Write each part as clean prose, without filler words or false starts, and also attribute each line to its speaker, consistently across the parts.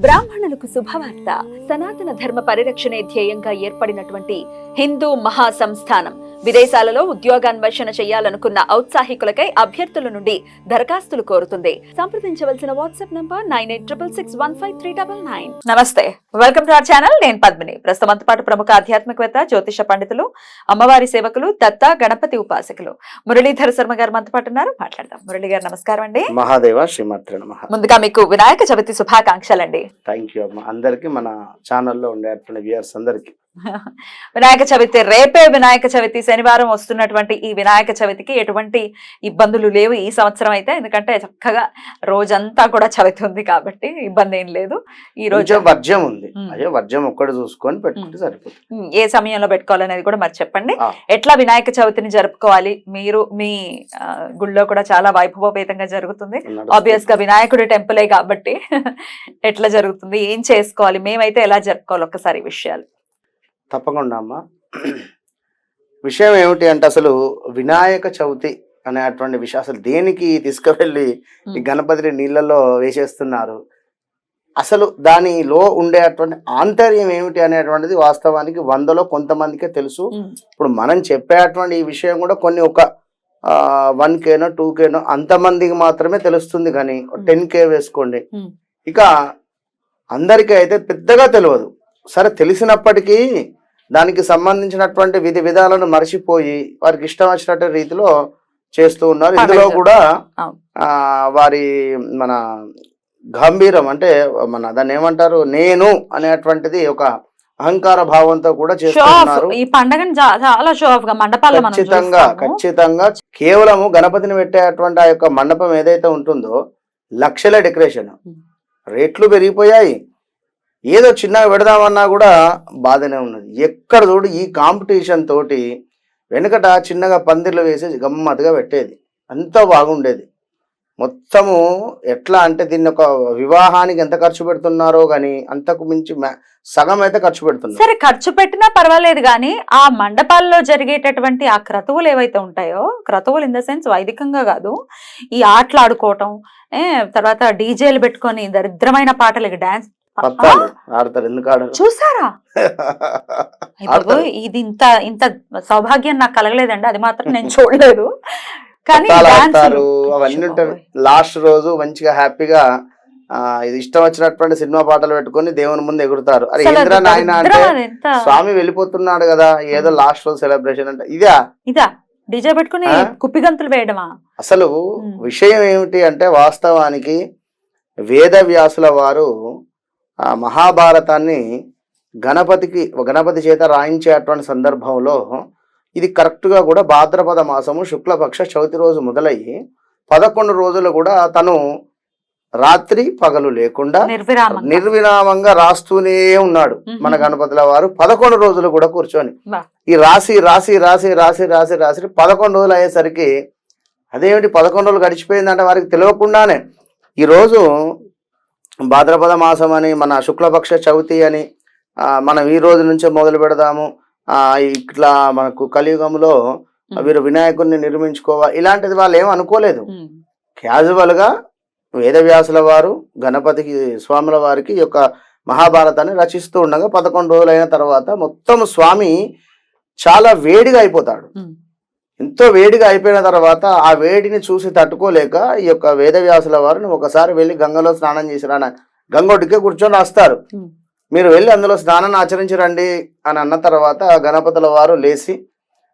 Speaker 1: బ్రాహ్మణులకు శుభవార్త. సనాతన ధర్మ పరిరక్షణే ధ్యేయంగా ఏర్పడినటువంటి హిందూ మహాసంస్థానం విదేశాలలో ఉద్యోగాన్వేషణ చేయాలనుకున్న ఔత్సాహికులకై అభ్యర్థుల నుండి దరఖాస్తులు కోరుతుంది. సంప్రదించవలసిన వాట్సాప్ నంబర్ 9866615399. నమస్తే, వెల్కమ్ టు అవర్ ఛానల్. నేను పద్మిని. ప్రస్తుతం పాటు ప్రముఖ ఆధ్యాత్మికవేత్త, జ్యోతిష పండితులు, అమ్మవారి సేవకులు, దత్త గణపతి ఉపాసకులు మురళీధర శర్మ గారు మనతో పాటు ఉన్నారు. మాట్లాడదాం. మురళి గారు నమస్కారం అండి.
Speaker 2: మహాదేవ శ్రీమాత్రే నమః.
Speaker 1: ముందుగా మీకు వినాయక చవితి శుభాకాంక్షలండి.
Speaker 2: థ్యాంక్ యూ అమ్మ. అందరికి మన ఛానల్లో ఉండేటువంటి వ్యూయర్స్ అందరికి
Speaker 1: వినాయక చవితి రేపే వినాయక చవితి, శనివారం వస్తున్నటువంటి ఈ వినాయక చవితికి ఎటువంటి ఇబ్బందులు లేవు ఈ సంవత్సరం అయితే. ఎందుకంటే చక్కగా రోజంతా కూడా చవితి ఉంది కాబట్టి ఇబ్బంది ఏం లేదు. ఈ రోజు
Speaker 2: వర్జ్యం ఉంది, అయ్యో వర్జ్యం ఒక్కటి చూసుకొని పెట్టుకుంటే సరిపోతుంది.
Speaker 1: ఏ సమయంలో పెట్టుకోవాలనేది కూడా మరి చెప్పండి. ఎట్లా వినాయక చవితిని జరుపుకోవాలి? మీరు మీ గుళ్ళో కూడా చాలా వైభవోపేతంగా జరుగుతుంది. ఆబ్వియస్ గా వినాయకుడి టెంపులే కాబట్టి ఎట్లా జరుగుతుంది, ఏం చేసుకోవాలి, మేమైతే ఎలా జరుపుకోవాలి, ఒక్కసారి విషయాలు.
Speaker 2: తప్పకుండా అమ్మ. విషయం ఏమిటి అంటే, అసలు వినాయక చవితి అనేటువంటి విషయం అసలు దేనికి తీసుకువెళ్ళి ఈ గణపతిని నీళ్ళల్లో వేసేస్తున్నారు, అసలు దానిలో ఉండేటువంటి ఆంతర్యం ఏమిటి అనేటువంటిది వాస్తవానికి 100లో కొంతమందికే తెలుసు. ఇప్పుడు మనం చెప్పేటువంటి ఈ విషయం కూడా కొన్ని ఒక 1Kనో 2Kనో అంతమందికి మాత్రమే తెలుస్తుంది. కానీ 10K వేసుకోండి, ఇక అందరికీ అయితే పెద్దగా తెలియదు. సరే, తెలిసినప్పటికీ దానికి సంబంధించినటువంటి విధి విధాలను మర్చిపోయి వారికి ఇష్టం వచ్చినట్టు రీతిలో చేస్తూ ఉన్నారు. ఇందులో కూడా వారి మన గంభీరం అంటే మన దాన్ని ఏమంటారు, నేను అనేటువంటిది ఒక అహంకార భావంతో కూడా చేస్తున్నారు.
Speaker 1: ఈ పండుగను చాలా షో ఆఫ్ గా మండపాల్లో
Speaker 2: ఖచ్చితంగా కేవలము గణపతిని పెట్టేటువంటి ఆ యొక్క మండపం ఏదైతే ఉంటుందో లక్షల డెకరేషన్, రేట్లు పెరిగిపోయాయి. ఏదో చిన్నగా పెడదామన్నా కూడా బాధనే ఉన్నది. ఎక్కడ చూడు ఈ కాంపిటీషన్ తోటి వెనుకట చిన్నగా పందిర్లు వేసి గమ్మత్తుగా పెట్టేది, అంత బాగుండేది. మొత్తము ఎట్లా అంటే దీన్ని ఒక వివాహానికి ఎంత ఖర్చు పెడుతున్నారో గానీ అంతకు మించి సగం అయితే ఖర్చు పెడుతున్నారు.
Speaker 1: సరే, ఖర్చు పెట్టినా పర్వాలేదు కానీ ఆ మండపాల్లో జరిగేటటువంటి ఆ క్రతువులు ఏవైతే ఉంటాయో, క్రతువులు ఇన్ ద సెన్స్ వైదికంగా కాదు, ఈ ఆటలు ఆడుకోవటం, తర్వాత డీజేలు పెట్టుకొని దరిద్రమైన పాటలకి డాన్స్
Speaker 2: ఆడతారు. ఎందుకు ఆడరు
Speaker 1: చూసారా? ఇది ఇంత ఇంత సౌభాగ్యం నాకు కలగలేదండి, అది మాత్రం నేను చూడలేదు. కానీ
Speaker 2: అవన్నీ ఉంటాయి. లాస్ట్ రోజు మంచిగా హ్యాపీగా ఇది ఇష్టం వచ్చినటువంటి సినిమా పాటలు పెట్టుకొని దేవుని ముందు ఎగురుతారు. అరే ఇంద్ర నాయన అంటే స్వామి వెళ్ళిపోతున్నాడు కదా, ఏదో లాస్ట్ రోజు సెలబ్రేషన్ అంటే ఇదా
Speaker 1: డీజే పెట్టుకుని కుప్పిగంతులు వేయడమా? అసలు
Speaker 2: విషయం ఏమిటి అంటే, వాస్తవానికి వేద వ్యాసుల వారు ఆ మహాభారతాన్ని గణపతి చేత రాయించేటువంటి సందర్భంలో ఇది కరెక్ట్గా కూడా భాద్రపద మాసము శుక్లపక్ష చవితి రోజు మొదలయ్యి 11 రోజులు కూడా తను రాత్రి పగలు లేకుండా నిర్విరామంగా రాస్తూనే ఉన్నాడు మన గణపతుల వారు. 11 రోజులు కూడా కూర్చొని ఈ రాసి 11 రోజులు అయ్యేసరికి అదేమిటి 11 రోజులు గడిచిపోయిందంటే వారికి తెలియకుండానే ఈరోజు భాద్రపద మాసం అని, మన శుక్లపక్ష చవితి అని మనం ఈ రోజు నుంచే మొదలు పెడదాము, ఇట్లా మనకు కలియుగంలో వీరు వినాయకుడిని నిర్మించుకోవాలి, ఇలాంటిది వాళ్ళు ఏం అనుకోలేదు. క్యాజువల్ గా వేదవ్యాసుల వారు గణపతికి స్వాముల వారికి ఈ యొక్క మహాభారతాన్ని రచిస్తూ ఉండగా 11 రోజులు అయిన తర్వాత మొత్తం స్వామి చాలా వేడిగా అయిపోతాడు. ఎంతో వేడిగా అయిపోయిన తర్వాత ఆ వేడిని చూసి తట్టుకోలేక ఈ యొక్క వేదవ్యాసుల వారిని ఒకసారి వెళ్ళి గంగలో స్నానం చేసి రాన, గంగొడ్డుకే కూర్చొని రాస్తారు, మీరు వెళ్ళి అందులో స్నానాన్ని ఆచరించరండి అని అన్న తర్వాత గణపతుల వారు లేచి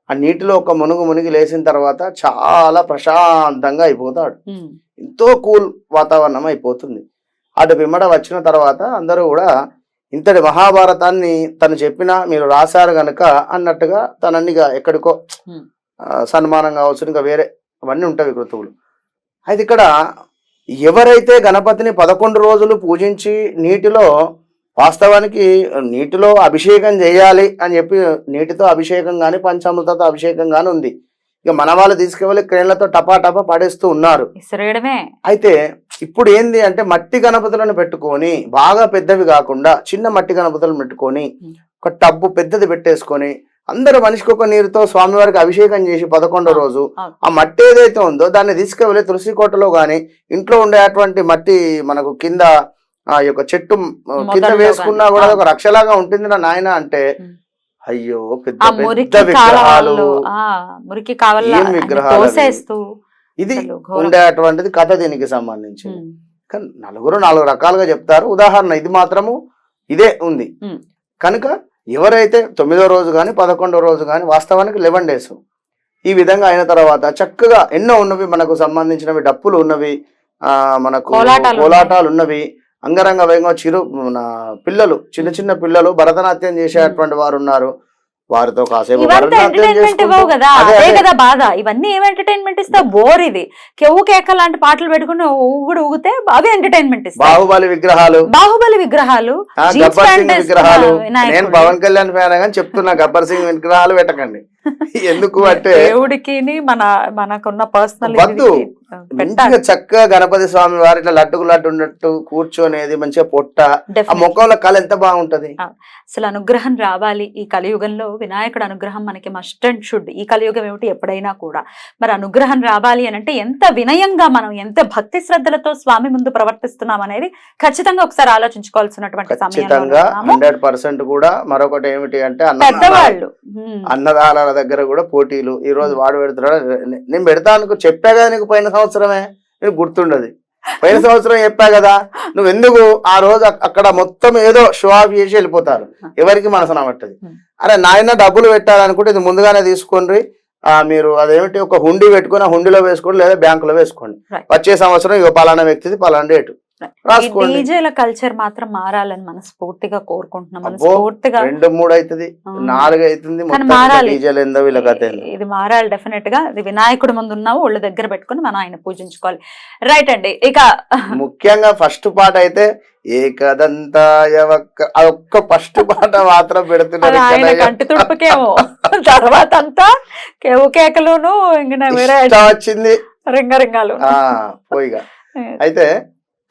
Speaker 2: ఆ నీటిలో ఒక మునిగి లేచిన తర్వాత చాలా ప్రశాంతంగా అయిపోతాడు. ఎంతో కూల్ వాతావరణం అయిపోతుంది. అటు పిమ్మట వచ్చిన తర్వాత అందరూ కూడా ఇంతటి మహాభారతాన్ని తను చెప్పినా మీరు రాశారు గనక అన్నట్టుగా తనన్నిగా ఎక్కడికో సన్మానం కావచ్చు, ఇంకా వేరే అవన్నీ ఉంటాయి కృతువులు. అయితే ఇక్కడ ఎవరైతే గణపతిని 11 రోజులు పూజించి నీటిలో, వాస్తవానికి నీటిలో అభిషేకం చేయాలి అని చెప్పి నీటితో అభిషేకం కానీ పంచామృతతో అభిషేకం కానీ ఉంది. ఇక మన వాళ్ళు తీసుకెళ్ళి క్రేన్లతో టపా పడేస్తూ ఉన్నారు. అయితే ఇప్పుడు ఏంది అంటే, మట్టి గణపతులను పెట్టుకొని బాగా పెద్దవి కాకుండా చిన్న మట్టి గణపతులను పెట్టుకొని ఒక టబ్బు పెద్దది పెట్టేసుకొని అందరూ మనిషికి ఒక నీరుతో స్వామివారికి అభిషేకం చేసి 11వ రోజు ఆ మట్టి ఏదైతే ఉందో దాన్ని తీసుకువెళ్ళి తులసి కోటలో గాని ఇంట్లో ఉండేటువంటి మట్టి మనకు కింద ఆ యొక్క చెట్టు కింద
Speaker 1: మొదల్లో
Speaker 2: వేసుకున్నా
Speaker 1: గాని.
Speaker 2: కూడా
Speaker 1: ఆ.
Speaker 2: ఒక రక్షలాగా ఉంటుంది నా నాయన అంటే
Speaker 1: ఉమ్.
Speaker 2: అయ్యో
Speaker 1: ఆ
Speaker 2: పెద్ద పెద్ద
Speaker 1: మురికి
Speaker 2: విగ్రహాలు
Speaker 1: కాలవల్లో మురికి కావల్ల
Speaker 2: ఏం విగ్రహాలు అవి.
Speaker 1: తోసేస్తూ
Speaker 2: ఇది
Speaker 1: అసలు ఘోరం.
Speaker 2: ఉండేటువంటిది కథ దీనికి సంబంధించి.
Speaker 1: ఉమ్.
Speaker 2: కానీ నలుగురు నాలుగు రకాలుగా చెప్తారు. ఉదాహరణ ఇది మాత్రము ఇదే ఉంది
Speaker 1: ఉమ్.
Speaker 2: కనుక ఎవరైతే 9వ రోజు కానీ 11వ రోజు కానీ వాస్తవానికి 11 days ఈ విధంగా అయిన తర్వాత చక్కగా ఎన్నో ఉన్నవి మనకు సంబంధించినవి డప్పులు ఉన్నవి, మనకు
Speaker 1: కోలాటాలు
Speaker 2: కోలాటాలు ఉన్నవి, అంగరంగ వైభవంగా మన పిల్లలు చిన్న చిన్న పిల్లలు భరతనాట్యం చేసేటువంటి వారు ఉన్నారు. వారితో కాసేపు
Speaker 1: ఇవంతా
Speaker 2: భరతనాట్యం
Speaker 1: ఎంటర్టైన్మెంట్ ఇవ్వవు
Speaker 2: చేసుకుంటూ
Speaker 1: కదా,
Speaker 2: అదే
Speaker 1: అదే
Speaker 2: అదే
Speaker 1: కదా బాధ. ఇవన్నీ ఏం ఎంటర్టైన్మెంట్ ఇస్తా, బోర్ ఇది. కెవ్వు కేక లాంటి పాటలు పెట్టుకుని ఊగుడు ఊగితే అవి ఎంటర్టైన్మెంట్ ఇస్తాయి.
Speaker 2: బాహుబలి విగ్రహాలు,
Speaker 1: బాహుబలి విగ్రహాలు, జీన్స్
Speaker 2: గబ్బర్
Speaker 1: ప్యాంట్
Speaker 2: సింగ్
Speaker 1: వేసుకున్న
Speaker 2: విగ్రహాలు. నేను
Speaker 1: వినాయకుడు.
Speaker 2: పవన్ కళ్యాణ్ ఫ్యాన్ కానీ చెప్తున్నా గబ్బర్ సింగ్ విగ్రహాలు పెట్టకండి. ఎందుకు అంటే
Speaker 1: దేవుడికి మనకున్న పర్సనల్
Speaker 2: వద్దు. మంచిగా చక్కగా గణపతి స్వామి వారి ఇట్లా లడ్డుకు లడ్డు ఉన్నట్టు కూర్చొనేది మంచిగా పొట్ట, ఆ ముఖంలో కళ ఎంత బాగుంటది.
Speaker 1: అసలు అనుగ్రహం రావాలి ఈ కలియుగంలో. వినాయకుడు అనుగ్రహం మనకి మస్ట్ అండ్ షుడ్. ఈ కలియుగం ఏమిటి ఎప్పుడైనా కూడా. మరి అనుగ్రహం రావాలి అని అంటే ఎంత వినయంగా మనం ఎంత భక్తి శ్రద్ధలతో స్వామి ముందు ప్రవర్తిస్తున్నాం అనేది ఖచ్చితంగా ఒకసారి ఆలోచించుకోవాల్సినటువంటి
Speaker 2: ఖచ్చితంగా 100% కూడా. మరొకటి ఏమిటి అంటే
Speaker 1: పెద్దవాళ్ళు
Speaker 2: అన్నదానాల దగ్గర కూడా పోటీలు. ఈ రోజు వాడు పెడుతున్నాడు, నేను పెడతాను చెప్పా కదా నీకు పోయిన సంవత్సరమే, నీకు గుర్తుండదు. పోయిన సంవత్సరం చెప్పా కదా, నువ్వు ఎందుకు ఆ రోజు అక్కడ మొత్తం ఏదో షో ఆఫ్ చేసి వెళ్ళిపోతారు, ఎవరికి మనసు నమ్మట్టది. అరే నాయన డబ్బులు పెట్టాలనుకుంటే ఇది ముందుగానే తీసుకోండి, మీరు అదేమిటి ఒక హుండీ పెట్టుకుని ఆ హుండీలో వేసుకోండి లేదా బ్యాంకులో వేసుకోండి. వచ్చే సంవత్సరం ఇక పలానా వ్యక్తిది పలానా డేటు రాసుకోండి.
Speaker 1: డీజేల కల్చర్ మాత్రం మారాలని మనస్ఫూర్తిగా కోరుకుంటున్నాం. మనస్ఫూర్తిగా
Speaker 2: 2-3 అవుతుంది, 4 అవుతుంది, డీజేలు ఏందో వీళ్ళ కథ.
Speaker 1: ఇది మారాలి డెఫినెట్ గా. ఇది వినాయకుడి ముందు ఉన్నావు ఒళ్ళు దగ్గర పెట్టుకుని మనం ఆయన పూజించుకోవాలి. రైట్ అండి. ఇక
Speaker 2: ముఖ్యంగా ఫస్ట్ పాట అయితే ఏకదంతాయ ఒక్క ఫస్ట్ పాట మాత్రం పెడుతున్నారు.
Speaker 1: ఆయన కంటి తుడుపుకేమో, తర్వాత అంతా కేవు కేకలును ఇంకా వేరే
Speaker 2: వచ్చింది
Speaker 1: రింగరింగాలు
Speaker 2: పోయిగా. అయితే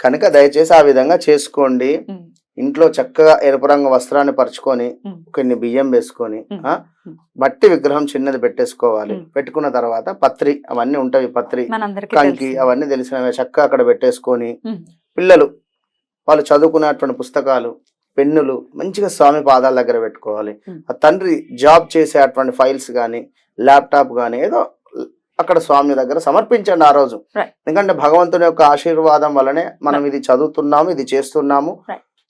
Speaker 2: కనుక దయచేసి ఆ విధంగా చేసుకోండి. ఇంట్లో చక్కగా ఎరుపు రంగు వస్త్రాన్ని పరుచుకొని కొన్ని బియ్యం వేసుకొని మట్టి విగ్రహం చిన్నది పెట్టేసుకోవాలి. పెట్టుకున్న తర్వాత పత్రి అవన్నీ ఉంటాయి, పత్రి కంకి అవన్నీ తెలిసినవి చక్కగా అక్కడ పెట్టేసుకొని పిల్లలు వాళ్ళు చదువుకునేటువంటి పుస్తకాలు పెన్నులు మంచిగా స్వామి పాదాల దగ్గర పెట్టుకోవాలి. ఆ తండ్రి జాబ్ చేసేటువంటి ఫైల్స్ కానీ ల్యాప్టాప్ కానీ ఏదో అక్కడ స్వామి దగ్గర సమర్పించండి ఆ రోజు. ఎందుకంటే భగవంతుని యొక్క ఆశీర్వాదం వల్లనే మనం ఇది చదువుతున్నాము, ఇది చేస్తున్నాము,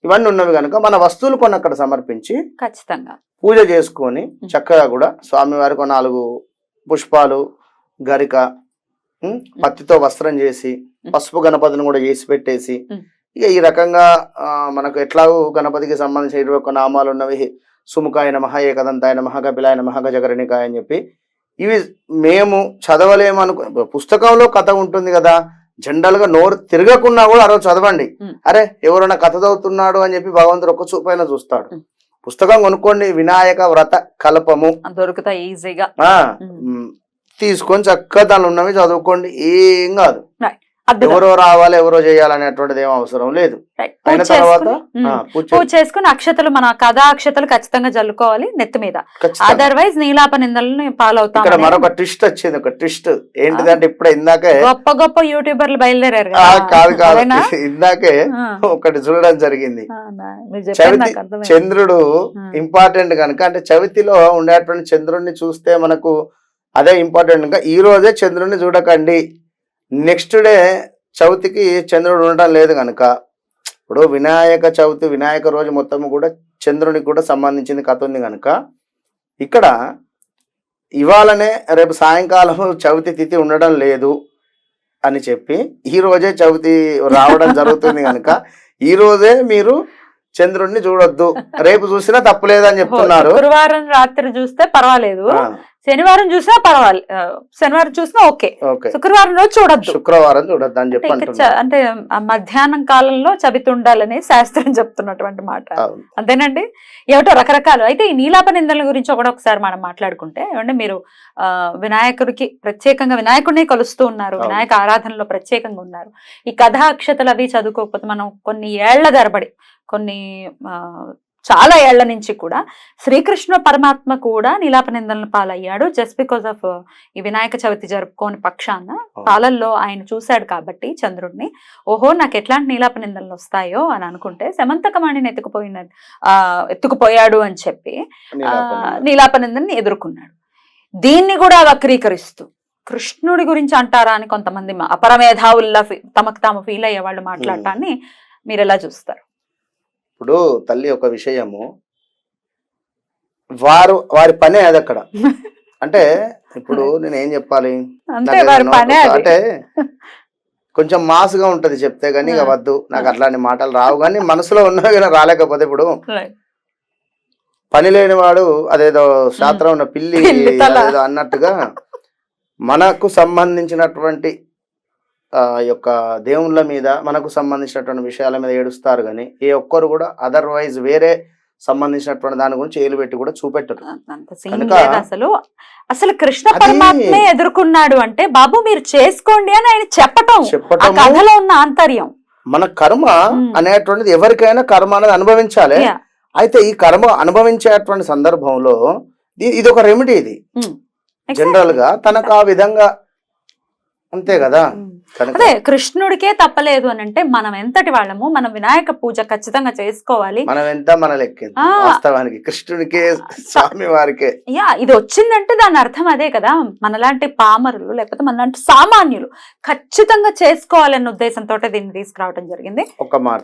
Speaker 2: ఇవన్నీ ఉన్నవి కనుక మన వస్తువులు కొన్ని అక్కడ సమర్పించి
Speaker 1: ఖచ్చితంగా
Speaker 2: పూజ చేసుకొని చక్కగా కూడా స్వామి వారికి 4 పుష్పాలు గరిక పత్తితో వస్త్రం చేసి పసుపు గణపతిని కూడా చేసి పెట్టేసి ఇక ఈ రకంగా మనకు ఎట్లాగూ గణపతికి సంబంధించిన 21 నామాలు ఉన్నవి. సుముఖాయ నమః, ఏకదంతాయ నమః, కపిలాయ నమః, గజకర్ణికాయ అని చెప్పి ఇవి మేము చదవలేమనుకో, పుస్తకంలో కథ ఉంటుంది కదా, జనరల్ గా నోరు తిరగకున్నా కూడా ఆ రోజు చదవండి. అరే ఎవరైనా కథ చదువుతున్నాడు అని చెప్పి భగవంతుడు ఒక్క చూపైనా చూస్తాడు. పుస్తకం కొనుక్కోండి, వినాయక వ్రత కల్పము
Speaker 1: దొరుకుతాయి ఈజీగా,
Speaker 2: తీసుకొని చక్కగా దానిలో ఉన్నవి చదువుకోండి, ఏం కాదు. ఎవరో రావాలి ఎవరో చేయాలనేటువంటిది ఏం అవసరం లేదు. అయిన తర్వాత
Speaker 1: పూజ చేసుకుని అక్షతలు మన కథా అక్షతలు ఖచ్చితంగా జల్లుకోవాలి నెత్తి మీద, అదర్వైజ్ నీలాప నిందలను పాలవుతాం.
Speaker 2: ఇక్కడ మరొక ట్విస్ట్ వచ్చింది, ఒక ట్విస్ట్ ఏంటిదంటే ఇప్పుడే ఇందాకే
Speaker 1: గొప్ప గొప్ప యూట్యూబర్లు బయలుదేరారు.
Speaker 2: కాదు ఇందాకే ఒకటి చూడడం జరిగింది. చంద్రుడు ఇంపార్టెంట్ కనుక, అంటే చవితిలో ఉండేటువంటి చంద్రుడిని చూస్తే మనకు అదే ఇంపార్టెంట్ కనుక ఈ రోజే చంద్రుడిని చూడకండి, నెక్స్ట్ డే చవితికి చంద్రుడు ఉండటం లేదు కనుక. ఇప్పుడు వినాయక చవితి వినాయక రోజు మొత్తం కూడా చంద్రునికి కూడా సంబంధించింది కథ ఉంది కనుక ఇక్కడ ఇవాళనే రేపు సాయంకాలం చవితి తిథి ఉండడం లేదు అని చెప్పి ఈ రోజే చవితి రావడం జరుగుతుంది కనుక ఈ రోజే మీరు చంద్రుడిని చూడొద్దు, రేపు చూసినా తప్పులేదని చెప్తున్నారు.
Speaker 1: శుక్రవారం రాత్రి చూస్తే పర్వాలేదు, శనివారం చూసినా పర్వాలేదు, శనివారం చూసినా ఓకే, శుక్రవారం రోజు చూడొద్దు,
Speaker 2: శుక్రవారం చూడొద్దు అని చెప్పి
Speaker 1: అంటే మధ్యాహ్నం కాలంలో చవితి ఉండాలని శాస్త్రం చెప్తున్నటువంటి మాట. అంతేనండి. ఏమిటో రకరకాలు. అయితే ఈ నీలాప నిందల గురించి కూడా ఒకసారి మనం మాట్లాడుకుంటే, ఏమంటే మీరు వినాయకుడికి ప్రత్యేకంగా వినాయకుడిని కొలుస్తూ ఉన్నారు, వినాయక ఆరాధనలో ప్రత్యేకంగా ఉన్నారు. ఈ కథా అక్షతలు అవి చదువుకోకపోతే మనం కొన్ని ఏళ్ల తరబడి కొన్ని చాలా ఏళ్ల నుంచి కూడా శ్రీకృష్ణ పరమాత్మ కూడా నీలాప నిందలను పాలయ్యాడు జస్ట్ బికాస్ ఆఫ్ ఈ వినాయక చవితి జరుపుకోని పక్షాన పాలల్లో ఆయన చూశాడు కాబట్టి చంద్రుడిని, ఓహో నాకు ఎట్లాంటి నీలాప నిందనలు వస్తాయో అని అనుకుంటే శమంతకమణిని ఎత్తుకుపోయాడు అని చెప్పి నీలాప నిందనని ఎదుర్కొన్నాడు. దీన్ని కూడా వక్రీకరిస్తూ కృష్ణుడి గురించి అంటారా అని కొంతమంది అపరమేధావుల్లా తమకు తాము ఫీల్ అయ్యే వాళ్ళు మాట్లాడటాన్ని మీరు ఎలా చూస్తారు?
Speaker 2: ఇప్పుడు తల్లి ఒక విషయము, వారి పనే అది అక్కడ. అంటే ఇప్పుడు నేను ఏం చెప్పాలి అంటే కొంచెం మాసుగా ఉంటది చెప్తే గానీ ఇక వద్దు, నాకు అట్లాంటి మాటలు రావు, కానీ మనసులో ఉన్నవి కానీ రాలేకపోతే ఇప్పుడు పని లేని వాడు అదేదో శాస్త్రం ఉన్న పిల్లి అదేదో అన్నట్టుగా మనకు సంబంధించినటువంటి యొక్క దేవుళ్ళ మీద మనకు సంబంధించినటువంటి విషయాల మీద ఏడుస్తారు కానీ ఏ ఒక్కరు కూడా అదర్వైజ్ వేరే సంబంధించినటువంటి దాని గురించి ఏలు పెట్టి కూడా చూపెట్టరు.
Speaker 1: అసలు అసలు కృష్ణ పరమాత్మే ఎదుర్కొన్నాడు అంటే బాబు మీరు చేసుకోండి అని ఆయన చెప్పటం కథలో ఉన్న ఆంతర్యం.
Speaker 2: మన కర్మ అనేటువంటిది ఎవరికైనా కర్మ అనేది అనుభవించాలి. అయితే ఈ కర్మ అనుభవించేటువంటి సందర్భంలో ఇది ఒక రెమెడీ, ఇది జనరల్ గా తనకు ఆ విధంగా అంతే కదా.
Speaker 1: అదే కృష్ణుడికే తప్పలేదు అని అంటే మనం ఎంతటి వాళ్ళము, మనం వినాయక పూజ ఖచ్చితంగా చేసుకోవాలి.
Speaker 2: మనం ఎంత మన లెక్క వాస్తవానికి కృష్ణుడికే స్వామి వారికే
Speaker 1: ఇది వచ్చిందంటే దాని అర్థం అదే కదా. మనలాంటి పామరులు లేకపోతే మనలాంటి సామాన్యులు ఖచ్చితంగా చేసుకోవాలన్న ఉద్దేశంతో దీన్ని తీసుకురావడం జరిగింది.
Speaker 2: ఒక మాట,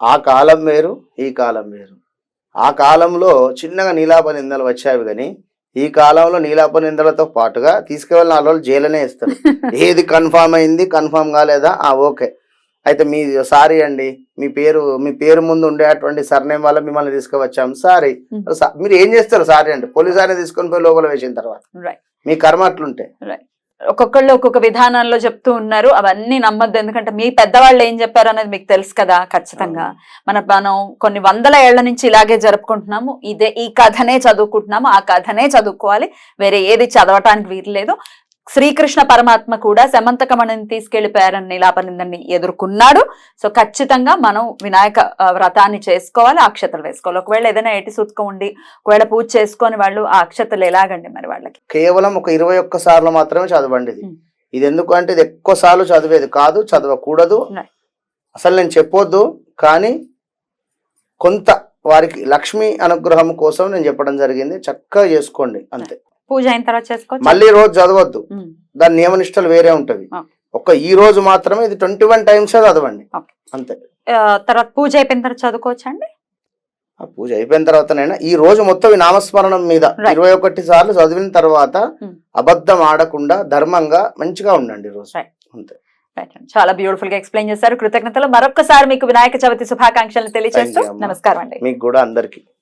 Speaker 2: ఆ కాలం వేరు ఈ కాలం వేరు. ఆ కాలంలో చిన్నగా నీలాప నిందలు వచ్చావి కానీ ఈ కాలంలో నీలాప నిందలతో పాటుగా తీసుకువెళ్ళిన వాళ్ళు జైలునే ఇస్తారు. ఏది కన్ఫామ్ అయింది, కన్ఫామ్ కాలేదా, ఓకే అయితే మీ సారీ అండి, మీ పేరు ముందు ఉండేటువంటి సర్నేమ్ వల్ల మిమ్మల్ని తీసుకువచ్చాం సారీ. మీరు ఏం చేస్తారు సారీ అంటే పోలీసు ఆయన తీసుకొని పోయి లోపల వేసిన తర్వాత మీ కర్మ అట్లుంటే.
Speaker 1: ఒక్కొక్కళ్ళు ఒక్కొక్క విధానాల్లో చెప్తూ ఉన్నారు, అవన్నీ నమ్మద్దు. ఎందుకంటే మీ పెద్దవాళ్ళు ఏం చెప్పారు అనేది మీకు తెలుసు కదా. ఖచ్చితంగా మనం కొన్ని వందల ఏళ్ల నుంచి ఇలాగే జరుపుకుంటున్నాము, ఈ కథనే చదువుకుంటున్నాము, ఆ కథనే చదువుకోవాలి, వేరే ఏది చదవటానికి వీల్లేదు. శ్రీకృష్ణ పరమాత్మ కూడా శమంతకమణిని తీసుకెళ్లిపోయారని నీలాప నిందని ఎదుర్కొన్నాడు. సో ఖచ్చితంగా మనం వినాయక వ్రతాన్ని చేసుకోవాలి, అక్షతలు వేసుకోవాలి. ఒకవేళ ఏదైనా ఎటి సూతకం ఉండి ఒకవేళ పూజ చేసుకొని వాళ్ళు ఆ అక్షతలు ఎలాగండి మరి వాళ్ళకి?
Speaker 2: కేవలం ఒక 21 సార్లు మాత్రమే చదవండి. ఇది ఎందుకు అంటే ఇది ఎక్కువ సార్లు చదివేది కాదు, చదవకూడదు, అసలు నేను చెప్పొద్దు. కానీ కొంత వారికి లక్ష్మీ అనుగ్రహం కోసం నేను చెప్పడం జరిగింది. చక్కగా చేసుకోండి అంతే.
Speaker 1: పూజ అయిన తర్వాత చేసుకోవచ్చు,
Speaker 2: మళ్ళీ రోజు చదవద్దు, దాని నియమనిష్టలు వేరే ఉంటవి. ఈ రోజు మాత్రమే ఇది 21 టైమ్స్ చదవండి అంతే.
Speaker 1: తర్వాత పూజ అయిపోయిన తర్వాత చదువుకోవచ్చా అండి?
Speaker 2: పూజ అయిపోయిన తర్వాతనైనా ఈ రోజు మొత్తం ఈ నామస్మరణం మీద 21 సార్లు చదివిన తర్వాత అబద్ధం ఆడకుండా ధర్మంగా మంచిగా ఉండండి రోజు అంతే.
Speaker 1: చాలా బ్యూటిఫుల్ గా ఎక్స్ప్లెయిన్ చేశారు. కృతజ్ఞతలు. మరొకసారి మీకు వినాయక చవితి శుభాకాంక్షలు తెలియజేస్తూ నమస్కారం అండి.
Speaker 2: మీకు కూడా అందరికి.